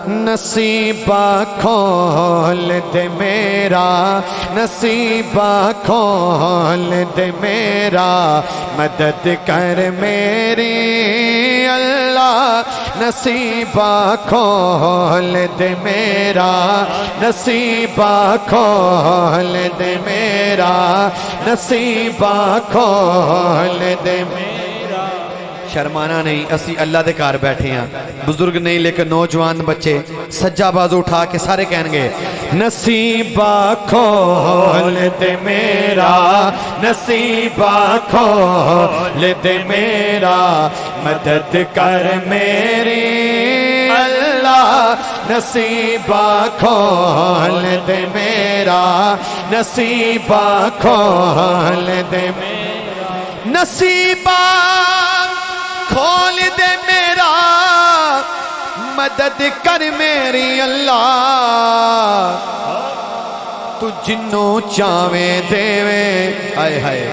نصیبہ کھول دے میرا، نصیبہ کھول دے میرا، مدد کر میری اللہ، نصیبہ کھول دے میرا، نصیبہ کھول دے میرا، نصیبہ کھول دے میرا۔ شرمانا نہیں، اسی اللہ دے کار بیٹھے ہیں، بزرگ نہیں لیکن نوجوان بچے سجا بازو اٹھا کے سارے کہیں گے نصیبہ کھول دے میرا، نصیبہ کھول دے میرا، مدد کر میری اللہ، نصیبہ کھول دے میرا، نصیبہ کھول دے میرا، نصیبہ کھول دے میرا، مدد کر میری اللہ، تو جنوں چاویں دیویں، آئے ہائے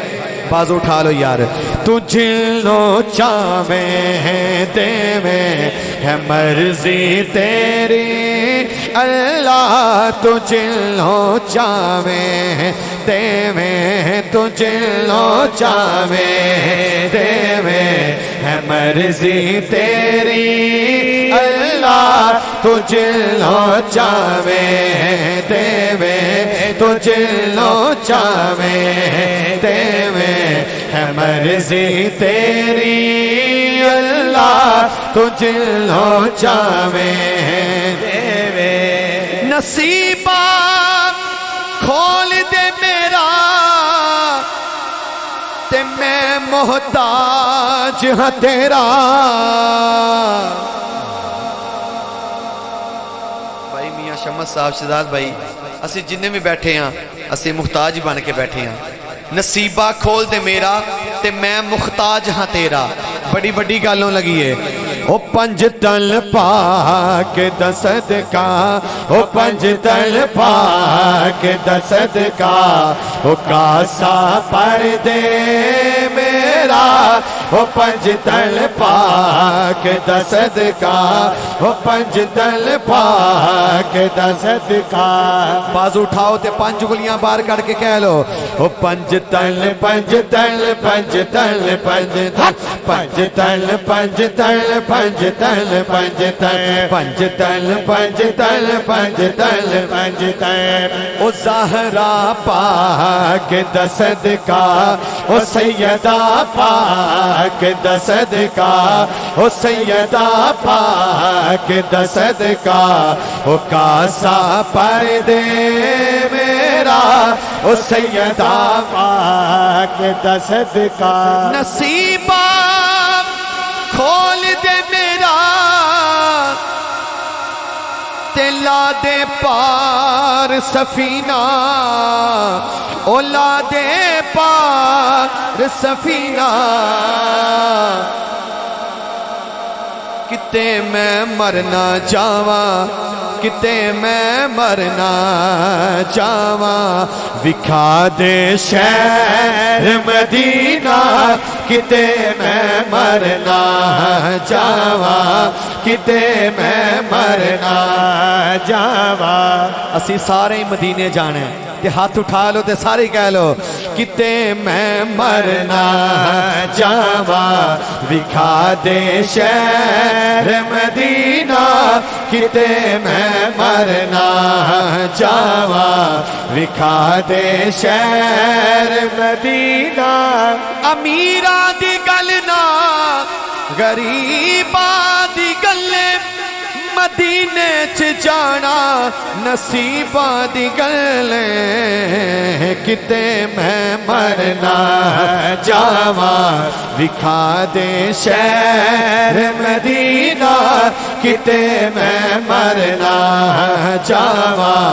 باز اٹھا لو یار، تو جنوں چاویں دیویں، ہے مرضی تیری اللہ، تو جنوں چاویں دیویں، تو جنوں چاویں دیویں، ہے مرضی تیری اللہ، تو جنوں چاویں دیویں، تو جنوں چاویں دیویں، ہے مرضی تیری اللہ، تو جنوں چاویں دیویں، نصیبہ کھول دے میرا، تے میں محتاج ہاں تیرا۔ بھائی میاں شمس صاحب شہزاد بھائی، اسی جننے بھی بیٹھے ہیں اسی محتاج بن کے بیٹھے ہیں، نصیبہ کھول دے میرا تے میں محتاج ہاں تیرا، بڑی بڑی گالوں لگی ہے۔ او پنج تل پاک دا صدقہ، او پنج تل پاک دا صدقہ، او کاسا پر دے میرا، او پنج تل پاک دا صدقہ، او پنج تل پاک دا صدقہ، باز اٹھاؤ تے پانچ گلیاں بار کر کے کہہ لو، او پنج تل پنج تل پنج تل پنج تل پنج تل پنج تل پنج تل پنج تل پنج تل پنج تل پنج تل پنج تل، او زہرا پاک دا صدقہ، او سیدہ پاک دا صدقہ، او سیدہ پاک دا صدقہ، او کاسا پر دے میرا، او سیدہ پاک دا صدقہ، نصیبہ کھول دے میرا، تے لا دے پار سفینہ، او لا دے پار سفینہ، کتے میں مرنا جاواں، کتے میں مرنا جاواں، وکھا دے شہر مدینہ، کتے میں مرنا جاواں، کتے میں مرنا جاواں، اسی سارے مدینے جانے تے ہاتھ اٹھا لو تے سارے کہہ لو، کتے میں مرنا جاواں، وکھا دے شہر مدینہ، کتے میں مرنا جاواں، وکھا دے شہر مدینہ، امیراں دی گل نہ غریباں دی گل، مدینے چ جانا نصیباں دی گل، کتے میں مرنا جاواں، وکھا دے شہر مدینہ، کتے میں مرنا جاواں،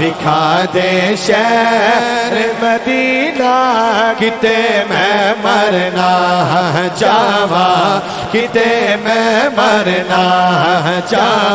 وکھا دے شہر مدینہ، کتے میں مرنا جاواں، کتے میں مرنا جاواں،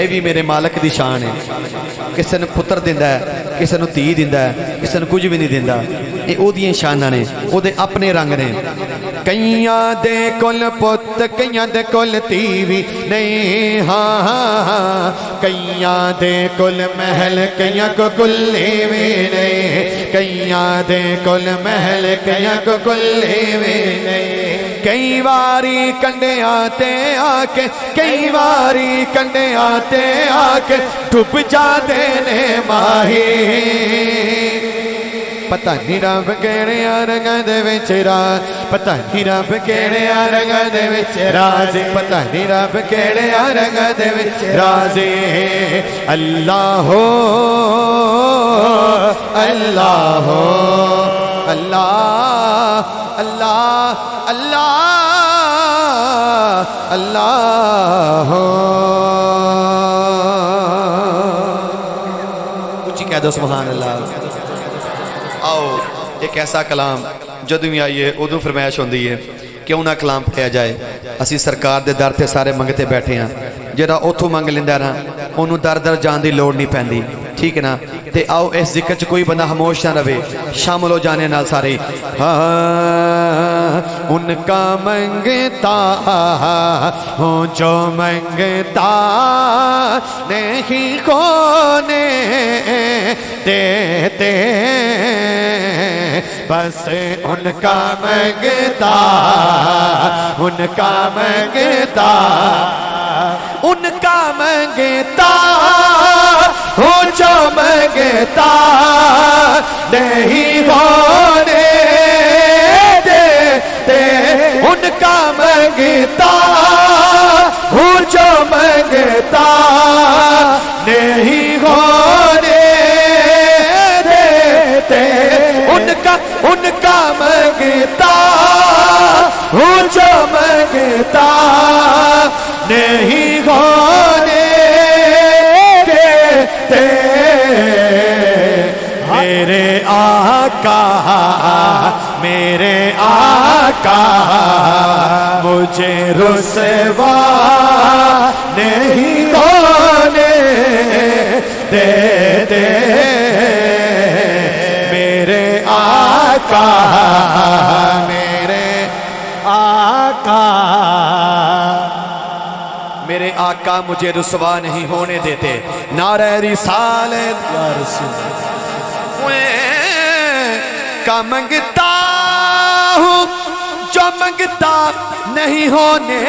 یہ بھی میرے مالک دی شان ہے کسی نے پتر دیندا ہے کسی نے دھی دیندا ہے کسی نے کچھ بھی نہیں دیندا یہ او دیاں شاناں نے او دے اپنے رنگ نے کئیاں دے کول پت کئیاں دے کول تیوی نہیں ہاں کئیاں دے کول محل کئیاں کو کلی وی نہیں کئیاں دے کول محل کئیاں کو کلی وی نہیں کئی واری کنڈے آتے آکے کئی واری کنڈے آتے آکے ڈوب جاتے نے ماہی پتہ نہیں رب کیڑے رنگاں دے وچ راز پتہ نہیں رب کیڑے رنگاں دے وچ راز پتہ نہیں رب کیڑے رنگاں دے وچ راز اللہ ہو اللہ ہو اللہ اللہ اللہ اللہ کچھ کہہ دو سبحان اللہ آؤ ایک ایسا کلام جدو بھی آئیے ادو فرمائش ہوندی ہے کیوں نہ کلام پڑھیا جائے اسی سرکار دے در تے سارے منگتے بیٹھے ہیں جڑا اتھو منگ لیندا نا اونوں در در جان دی لوڑ نہیں پیندی ٹھیک ہے نا تے آؤ اس ذکر چ کوئی بندہ خاموش نہ رہے شامل ہو جانے نال سارے ان کا منگتا ہوں جو منگتا نہیں کونے دیتے بس ان کا منگتا ان کا منگتا ان کا منگتا ہو جو منگتا نہیں ہونے دیتے ان کا منگتا ہو جو منگتا نہیں ہونے دیتے ان کا منگتا ہو جو منگتا نہیں ہونے دیتے میرے آقا مجھے رسوا نہیں ہونے دیتے میرے آقا میرے آقا مجھے رسوا نہیں ہونے دیتے نعرہ رسالت یا رسول کا منگتا ہوں جو منگتا نہیں ہونے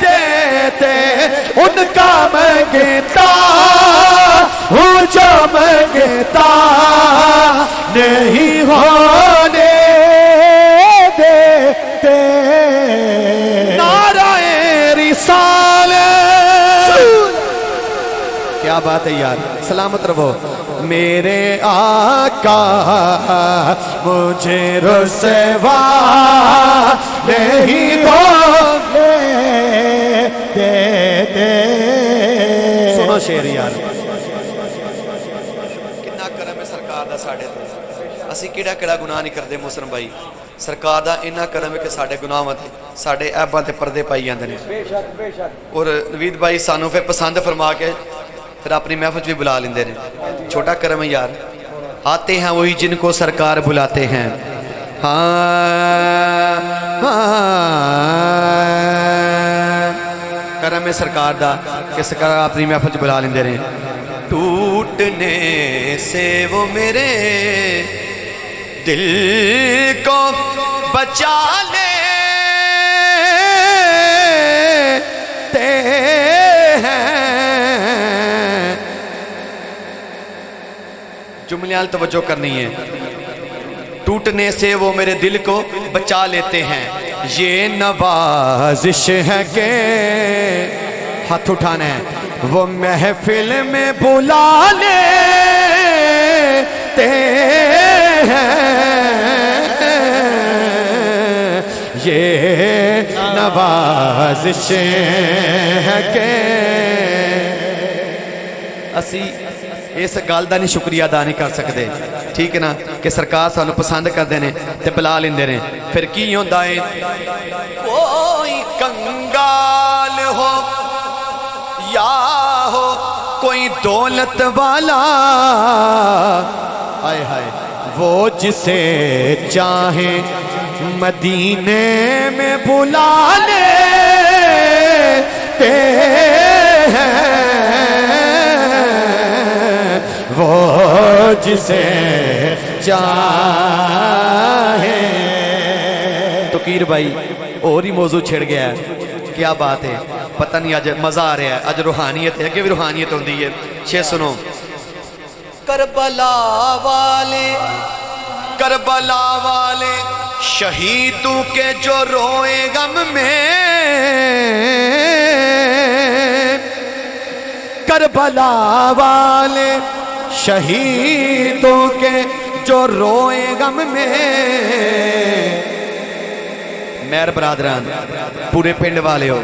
دیتے ان کا منگتا ہوں جو منگتا نہیں ہونے دیتے نعرہ رسالت کیا بات ہے یار سلامت رہو میرے آقا مجھے رسوا نہیں ہونے دیتے سنو شعر یار کتنا کرم ہے سرکار دا ساڑھے تے اسی کیڑا کیڑا گناہ نہیں کردے محسن بھائی سرکار دا اتنا کرم ہے کہ ساڑھے گناہاں تے ساڑھے عیباں تے پردے پائی جاندے نے اور نوید بھائی سانوں پہ پسند فرما کے پھر اپنی محفل بھی بلا لیندے نے چھوٹا کرم ہے یار آتے ہیں وہی جن کو سرکار بلاتے ہیں کرم ہے سرکار دا کہ سرکار اپنی محفل بلا لیندے نے ٹوٹنے سے وہ میرے دل کو بچا لیتے ہیں جملیاں توجہ کرنی ہے ٹوٹنے سے وہ میرے دل کو بچا لیتے ہیں یہ نوازش ہے کہ ہاتھ اٹھانا ہے وہ محفل میں بلا لیتے ہیں یہ نوازش ہے کہ اسی اس گل دا نہیں شکریہ ادا نہیں کر سکتے ٹھیک ہے نا کہ سرکار سانو پسند کرتے ہیں تے بلا لیندے نے پھر کی ہوندا ہے کوئی کنگال ہو یا ہو کوئی دولت والا ہائے ہائے وہ جسے چاہے مدینے میں بلا لیتے ہیں وہ جسے چاہے تو کیر بھائی اور ہی موضوع چھڑ گیا ہے کیا بات ہے پتہ نہیں آج مزہ آ رہا ہے آج روحانیت ہے کہ بھی روحانیت ہوندی ہے شے سنو کربلا والے شہیدوں کے جو روئے غم میں کربلا والے شہیدوں کے جو روئے غم میں مہر برادران پورے پنڈ والے ہو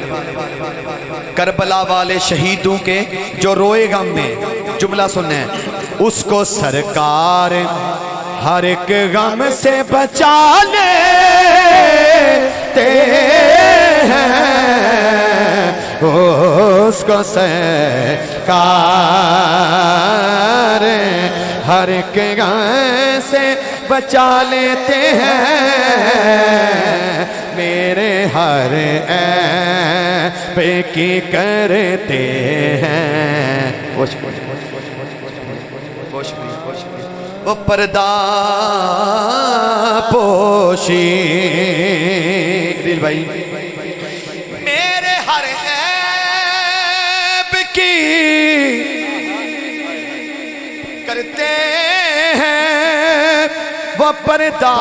کربلا والے شہیدوں کے جو روئے غم میں جملہ سننا ہے اس کو سرکار ہر ایک غم سے بچا لیتے ہیں اس کو سرکار ہر ایک غم سے بچا لیتے ہیں میرے ہر عیب کی کرتے ہیں وہ پردہ پوشی دل بھائی میرے ہر عیب کی کرتے ہیں وہ پردہ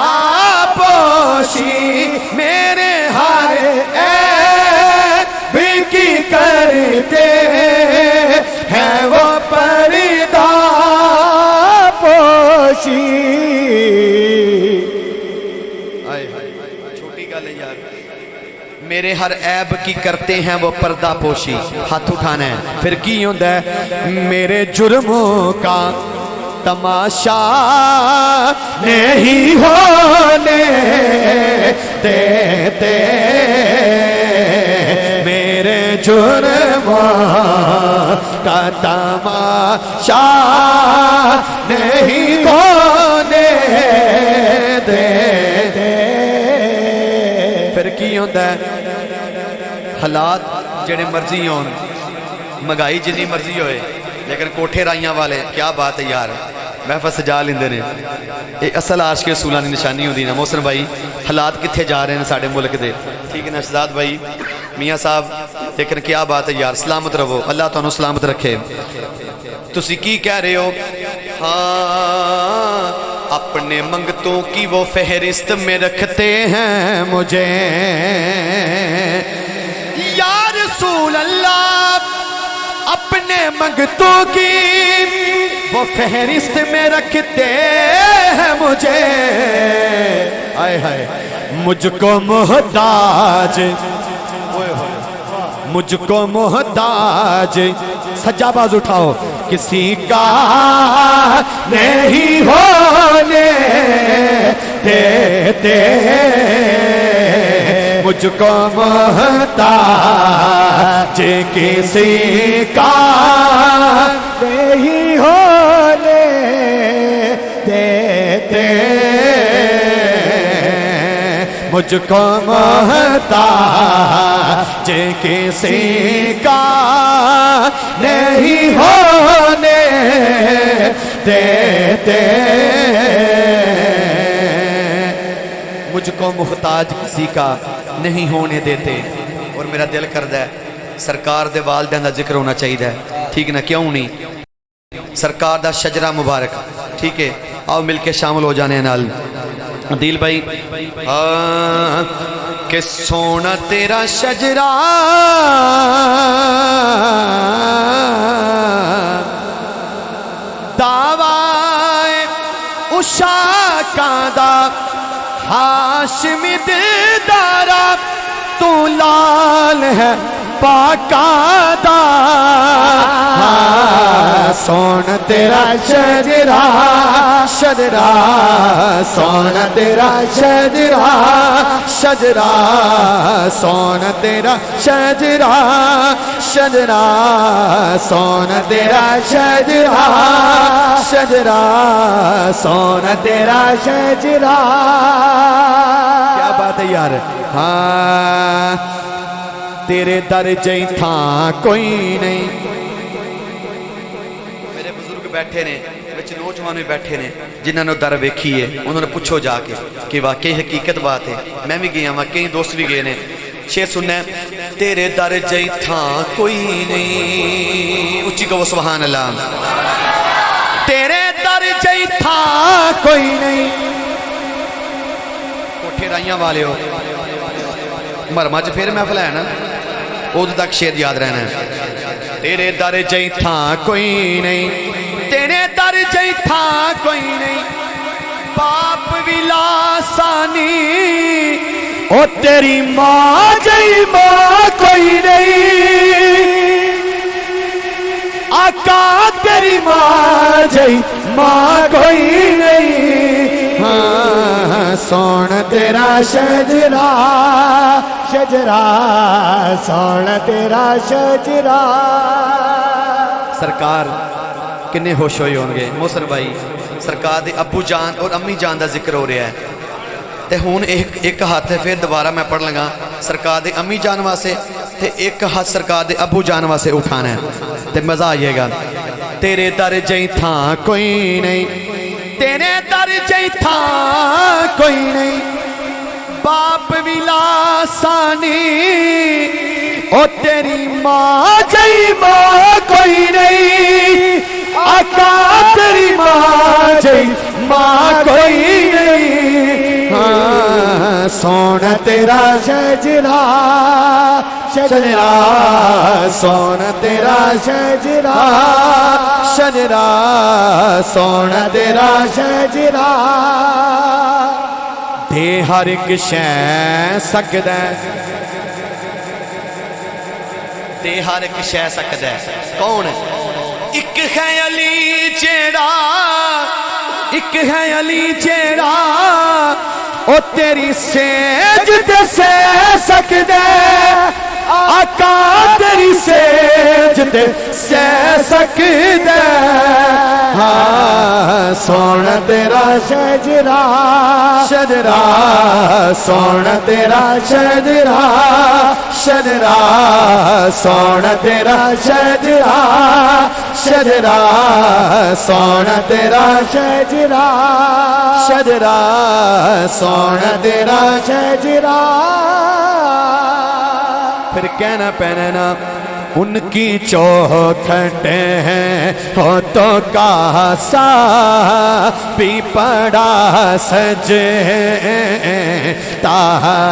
پوشی میرے ہر عیب کی کرتے ہیں وہ پردہ پوشی چھوٹی گل ہے یار میرے ہر عیب کی کرتے ہیں وہ پردہ پوشی ہاتھ اٹھانا ہے پھر کی ہوتا ہے میرے جرموں کا تماشا نہیں ہونے دیتے میرے جرموں کا تماشا نہیں ہونے دیتے پھر کی ہوتا ہے حالات جڑے مرضی ہون مہنگائی جنی مرضی ہوئے لیکن کوٹھے رائیاں والے کیا بات ہے یار محفظ سجا لیندے نے یہ اصل عاشق رسولاں دی نشانی ہوندی نا محسن بھائی حالات کتھے جا رہے ہیں ساڈے ملک دے ٹھیک ہے نا شہزاد بھائی میاں صاحب لیکن کیا بات ہے یار سلامت رہو اللہ تانوں سلامت رکھے تسی کی کہہ رہے ہو ہاں اپنے منگتوں کی وہ فہرست میں رکھتے ہیں مجھے یا رسول اللہ اپنے منگتوں کی وہ فہرست میں رکھتے ہیں مجھے آئے ہائے مجھ کو محتاج مجھ کو محتاج سجا باز اٹھاؤ کسی کا نہیں ہونے دیتے مجھ کو محتاج کسی کا نہیں ہونے دیتے مجھ کو محتاج کسی کا نہیں ہونے دیتے مجھ کو محتاج کسی کا نہیں ہونے دیتے اور میرا دل کردا ہے سرکار دے والدین دا ذکر ہونا چاہیے ٹھیک نا کیوں نہیں سرکار دا شجرہ مبارک ٹھیک ہے آؤ مل کے شامل ہو جانے نال دل بھائی کہ سونا تیرا شجرہ دعوائے اشاکاں دا ہاشمی دلدارا تو لال ہے پاکاں سون تیرا شجرہ شجرہ سون تیرا شجرہ شجرہ سون تیرا شجرہ شجرا سونا تیرا شجرا شجرا سونا تیرا شجرا کیا بات ہے یار ہاں تیرے در جئی تھا کوئی نہیں میرے بزرگ بیٹھے نے وچ نوجوان بھی بیٹھے نے جنہاں نے در ویکھی ہے انہوں نے پوچھو جا کے کہ واقعی حقیقت بات ہے میں بھی گیا ہاں کئی دوست بھی گئے نے شیر سننا ہے تیرے در جئی تھا کوئی نہیں اچھی کہو سبحان اللہ تیرے در جئی تھا کوئی نہیں کوٹھے رائیاں والے ہو مرمہ چ پھر محفل ہے نا ادھر تک شیر یاد رہنا ہے تیرے در جئی تھا کوئی نہیں تیرے در جئی تھا کوئی نہیں باپ ویلاسانی او تیری ماں جئی ماں کوئی نہیں آقا تیری ماں جئی ماں کوئی نہیں ہاں سون تیرا شجرا شجرا سون تیرا شجرا سرکار کنے ہوش ہوئے ہونگے محسن بھائی سرکار دے ابو جان اور امی جان دا ذکر ہو رہا ہے تے ہون ایک ہاتھ ہے پھر دوبارہ میں پڑھ لگا سرکار دے امی جان واسے تے ایک ہاتھ سرکار دے ابو جان واسے اٹھانا ہے تے مزہ آئیے گا تیرے در جئی تھا کوئی نہیں تیرے در جئی تھا کوئی نہیں باپ ویلاسانی او تیری ماں جئی ماں کوئی نہیں آقا تیری ماں جئی ماں کوئی نہیں ہاں سونا تیرا شجرا شجرا سونا تیرا شجرا شجرا سونا تیرا شجرا دے ہر ایک شے سکدا تے ہر ایک شے سکدا ہے کون ایک ہے علی جیڑا ایک ہے علی جیڑا او تیری سیج تے سہ سکدا آقا تیری سیج تے سہ سکدا ہاں سونا تیرا شجرا شجرا سونا تیرا شجرا شجرا سونا تیرا شجرا شجرا سونا تیرا شجرا شجرا سونا تیرا شجرا پھر کہنا پہننا ان کی چوکھٹیں ہیں ہو تو کاسا بھی پڑا سجتا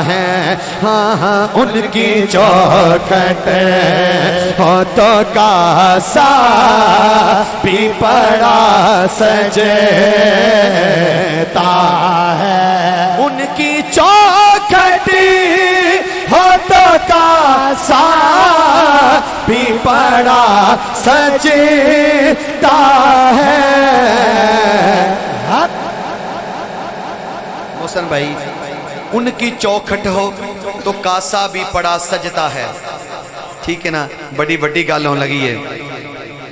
ہے ہاں ہاں ان کی چوکھٹیں ہو تو کاسا بھی پڑا سجتا ہے ان کی چوکھٹی ہو تو کاسا بھی پڑا سجتا ہے محسن بھائی ان کی چوکھٹ ہو تو کاسا بھی پڑا سجتا ہے ٹھیک ہے نا بڑی بڑی گال ہون لگی ہے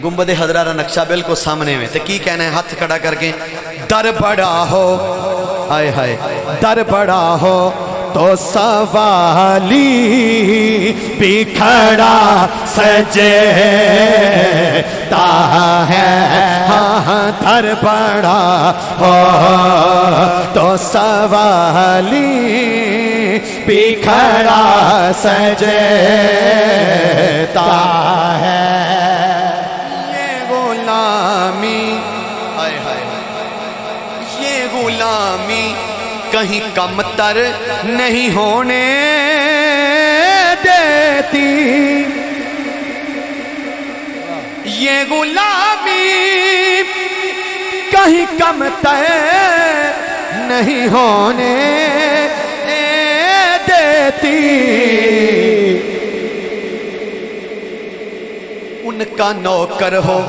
گنبد حضرہ نقشہ بالکل سامنے میں تے کی کہنا ہے ہاتھ کھڑا کر کے در بڑا ہو آئے ہائے در بڑا ہو تو سوالی بھی کھڑا سجتا ہے ہاں در بڑا ہو تو سوالی بھی کھڑا سجتا ہے یہ غلامی آئے ہائے یہ غلامی کہیں کم تر نہیں ہونے دیتی یہ غلامی کہیں کم تر نہیں ہونے دیتی ان کا نوکر ہو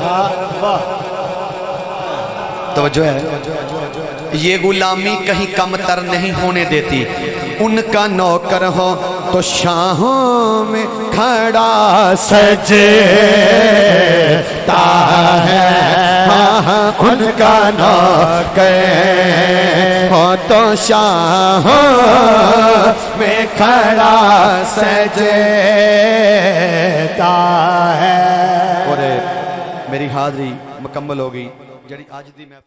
توجہ ہے یہ غلامی کہیں کم تر نہیں ہونے دیتی ان کا نوکر ہو تو شاہوں میں کھڑا سجتا ہے ہاں ان کا نوکر ہو تو شاہوں میں کھڑا سجتا ہے. اور میری حاضری مکمل ہو گئی جڑی اج دی میں